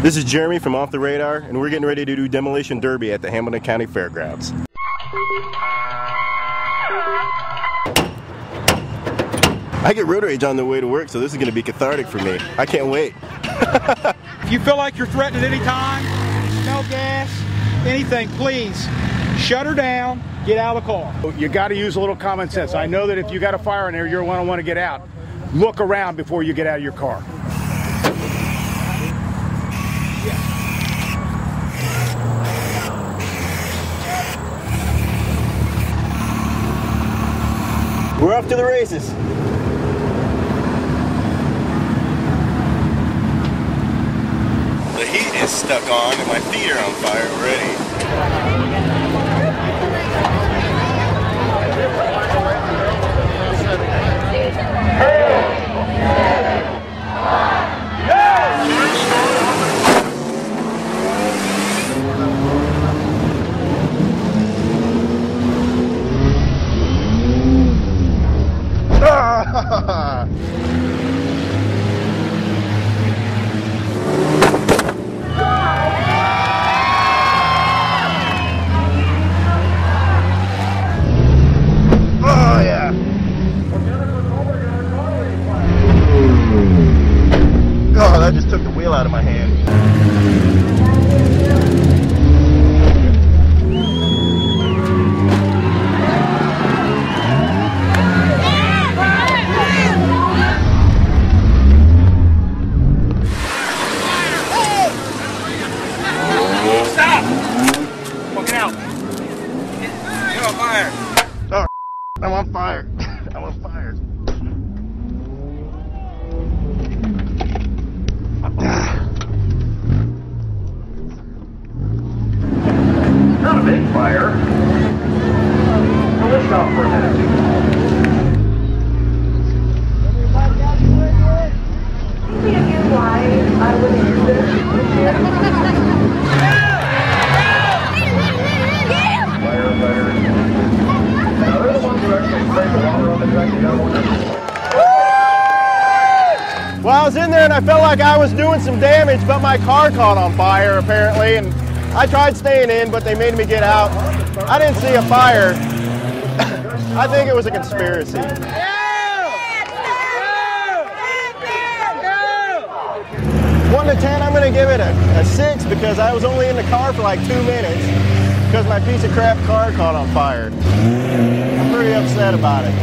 This is Jeremy from Off the Radar, and we're getting ready to do Demolition Derby at the Hamilton County Fairgrounds. I get road rage on the way to work, so this is going to be cathartic for me. I can't wait. If you feel like you're threatened at any time, smell gas, anything, please shut her down, get out of the car. You got to use a little common sense. I know that if you got a fire in there, you're going to want to get out. Look around before you get out of your car. We're off to the races. The heat is stuck on and my feet are on fire already. Oh, that just took the wheel out of my hand. Stop! Walking out. You're on fire. Oh, I'm on fire. I'm on fire. Not a big fire. So let's stop for a minute. Thinking of you why I would use this. Firefighters. Now they're the ones who actually spray the water on the track. You don't want to. Well, I was in there and I felt like I was doing some damage, but my car caught on fire apparently, and I tried staying in, but they made me get out. I didn't see a fire. I think it was a conspiracy. 1 to 10, I'm going to give it a 6 because I was only in the car for like 2 minutes because my piece of crap car caught on fire. I'm pretty upset about it.